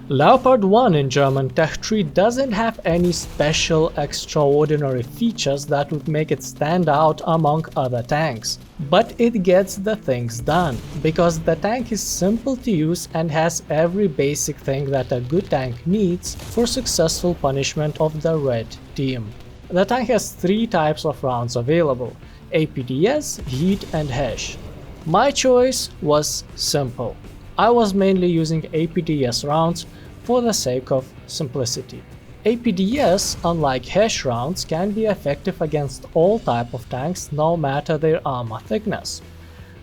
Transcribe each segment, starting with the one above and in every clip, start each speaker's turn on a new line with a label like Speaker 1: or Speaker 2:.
Speaker 1: Leopard 1 in German Tech Tree doesn't have any special extraordinary features that would make it stand out among other tanks. But it gets the things done, because the tank is simple to use and has every basic thing that a good tank needs for successful punishment of the red team. The tank has 3 types of rounds available: APDS, Heat and Hash. My choice was simple. I was mainly using APDS rounds for the sake of simplicity. APDS, unlike Hash rounds, can be effective against all type of tanks no matter their armor thickness.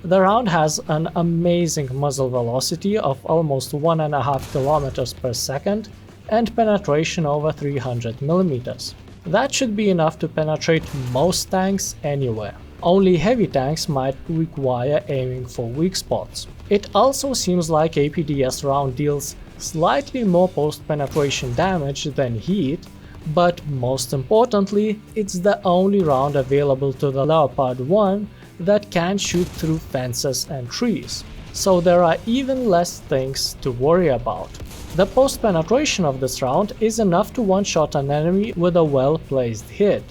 Speaker 1: The round has an amazing muzzle velocity of almost 1.5 kilometers per second and penetration over 300 millimeters. That should be enough to penetrate most tanks anywhere. Only heavy tanks might require aiming for weak spots. It also seems like APDS round deals slightly more post-penetration damage than Heat, but most importantly, it's the only round available to the Leopard 1 that can shoot through fences and trees, so there are even less things to worry about. The post-penetration of this round is enough to one-shot an enemy with a well-placed hit,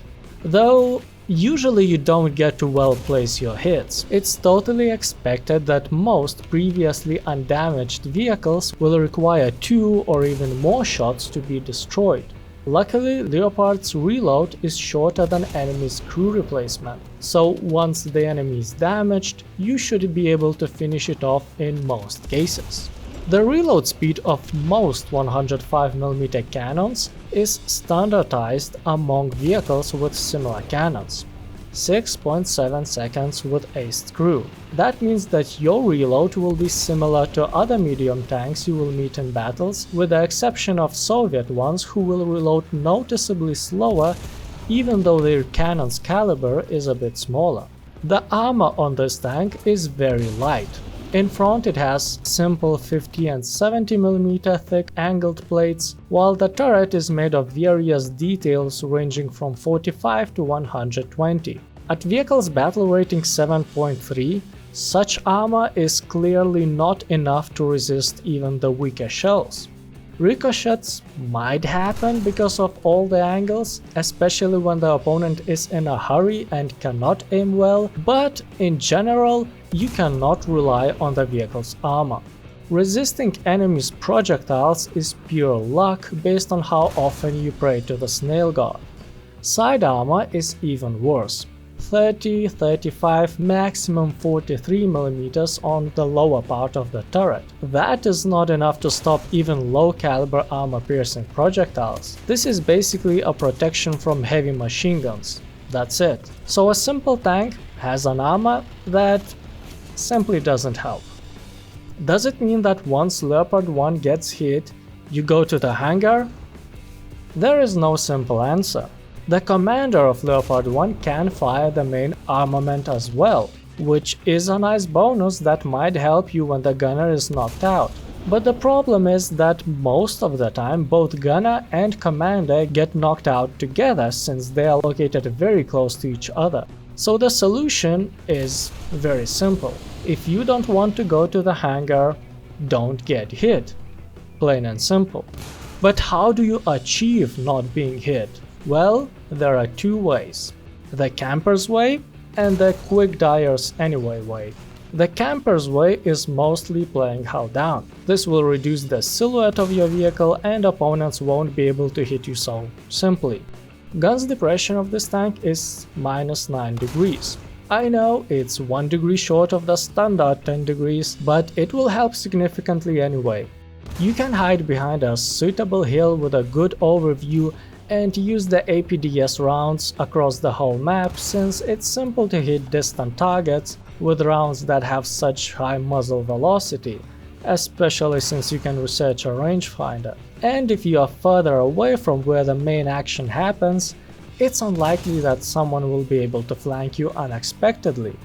Speaker 1: though usually you don't get to well place your hits. It's totally expected that most previously undamaged vehicles will require 2 or even more shots to be destroyed. Luckily, Leopard's reload is shorter than enemy's crew replacement, so once the enemy is damaged, you should be able to finish it off in most cases. The reload speed of most 105mm cannons is standardized among vehicles with similar cannons. 6.7 seconds with aced crew. That means that your reload will be similar to other medium tanks you will meet in battles, with the exception of Soviet ones who will reload noticeably slower even though their cannon's caliber is a bit smaller. The armor on this tank is very light. In front it has simple 50 and 70mm thick angled plates, while the turret is made of various details ranging from 45 to 120. At vehicle's battle rating 7.3, such armor is clearly not enough to resist even the weaker shells. Ricochets might happen because of all the angles, especially when the opponent is in a hurry and cannot aim well, but in general, you cannot rely on the vehicle's armor. Resisting enemies' projectiles is pure luck based on how often you pray to the snail god. Side armor is even worse. 30, 35, maximum 43mm on the lower part of the turret. That is not enough to stop even low-caliber armor-piercing projectiles. This is basically a protection from heavy machine guns. That's it. So a simple tank has an armor that simply doesn't help. Does it mean that once Leopard 1 gets hit, you go to the hangar? There is no simple answer. The commander of Leopard 1 can fire the main armament as well, which is a nice bonus that might help you when the gunner is knocked out. But the problem is that most of the time both gunner and commander get knocked out together since they are located very close to each other. So the solution is very simple. If you don't want to go to the hangar, don't get hit. Plain and simple. But how do you achieve not being hit? Well, there are 2 ways: the camper's way and the quick diers anyway way. The camper's way is mostly playing hull down. This will reduce the silhouette of your vehicle and opponents won't be able to hit you so simply. Gun's depression of this tank is -9 degrees. I know it's 1 degree short of the standard 10 degrees, but it will help significantly anyway. You can hide behind a suitable hill with a good overview and use the APDS rounds across the whole map, since it's simple to hit distant targets with rounds that have such high muzzle velocity, especially since you can research a rangefinder. And if you are further away from where the main action happens, it's unlikely that someone will be able to flank you unexpectedly.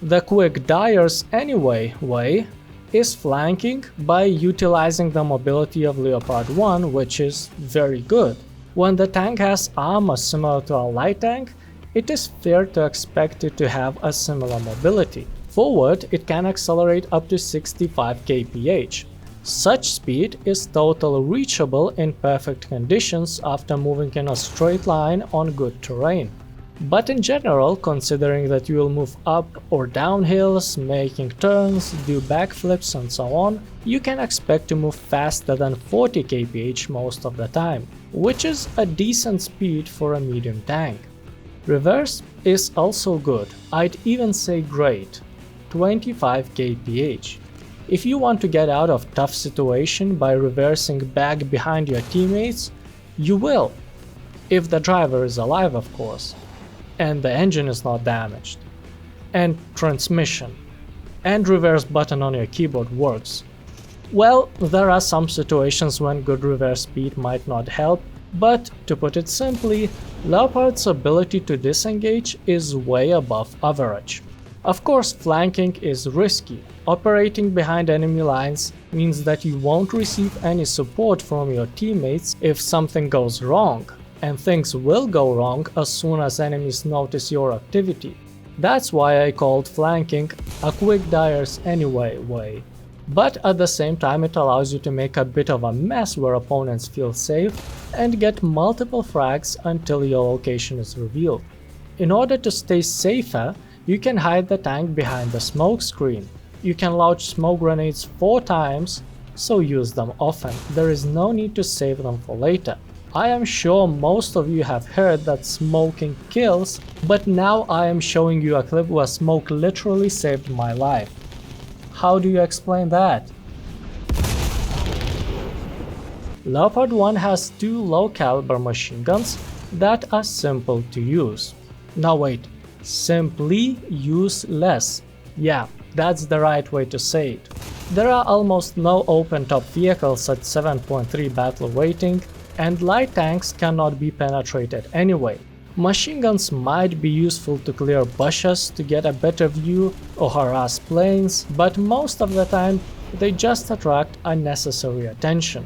Speaker 1: The quick diers anyway way is flanking by utilizing the mobility of Leopard 1, which is very good. When the tank has armor similar to a light tank, it is fair to expect it to have a similar mobility. Forward, it can accelerate up to 65 kph. Such speed is totally reachable in perfect conditions after moving in a straight line on good terrain. But in general, considering that you will move up or down hills, making turns, do backflips and so on, you can expect to move faster than 40 kph most of the time, which is a decent speed for a medium tank. Reverse is also good, I'd even say great, 25 kph. If you want to get out of tough situation by reversing back behind your teammates, you will, if the driver is alive of course, and the engine is not damaged, and transmission, and reverse button on your keyboard works. Well, there are some situations when good reverse speed might not help, but to put it simply, Leopard's ability to disengage is way above average. Of course, flanking is risky. Operating behind enemy lines means that you won't receive any support from your teammates if something goes wrong, and things will go wrong as soon as enemies notice your activity. That's why I called flanking a quick diers anyway way. But at the same time it allows you to make a bit of a mess where opponents feel safe and get multiple frags until your location is revealed. In order to stay safer, you can hide the tank behind the smoke screen. You can launch smoke grenades 4 times, so use them often. There is no need to save them for later. I am sure most of you have heard that smoking kills, but now I am showing you a clip where smoke literally saved my life. How do you explain that? Leopard 1 has 2 low-caliber machine guns that are simple to use. Now wait, simply useless. Yeah, that's the right way to say it. There are almost no open-top vehicles at 7.3 battle rating, and light tanks cannot be penetrated anyway. Machine guns might be useful to clear bushes to get a better view or harass planes, but most of the time they just attract unnecessary attention.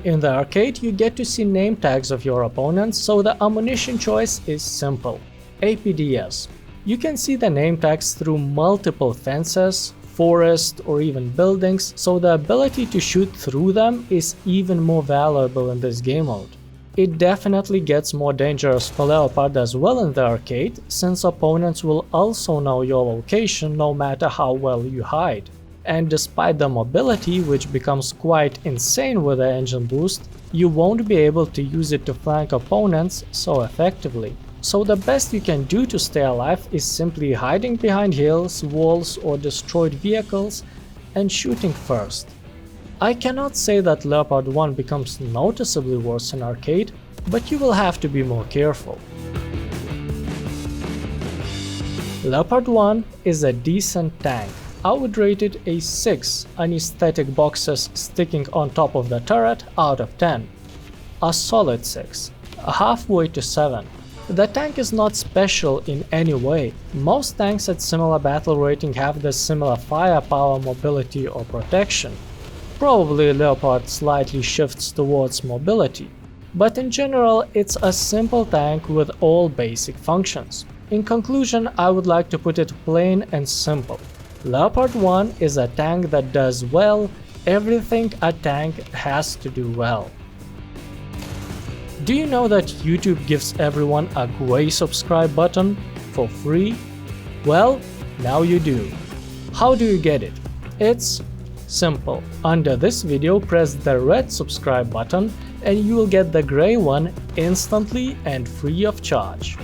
Speaker 1: In the arcade you get to see name tags of your opponents, so the ammunition choice is simple. APDS. You can see the name tags through multiple fences, forest or even buildings, so the ability to shoot through them is even more valuable in this game mode. It definitely gets more dangerous for Leopard as well in the arcade, since opponents will also know your location no matter how well you hide. And despite the mobility, which becomes quite insane with the engine boost, you won't be able to use it to flank opponents so effectively. So the best you can do to stay alive is simply hiding behind hills, walls or destroyed vehicles and shooting first. I cannot say that Leopard 1 becomes noticeably worse in arcade, but you will have to be more careful. Leopard 1 is a decent tank. I would rate it a 6 anesthetic boxes sticking on top of the turret out of 10. A solid 6, a halfway to 7. The tank is not special in any way. Most tanks at similar battle rating have the similar firepower, mobility or protection. Probably Leopard slightly shifts towards mobility, but in general it's a simple tank with all basic functions. In conclusion, I would like to put it plain and simple. Leopard 1 is a tank that does well everything a tank has to do well. Do you know that YouTube gives everyone a gray subscribe button for free? Well, now you do. How do you get it? It's simple. Under this video, press the red subscribe button and you will get the gray one instantly and free of charge.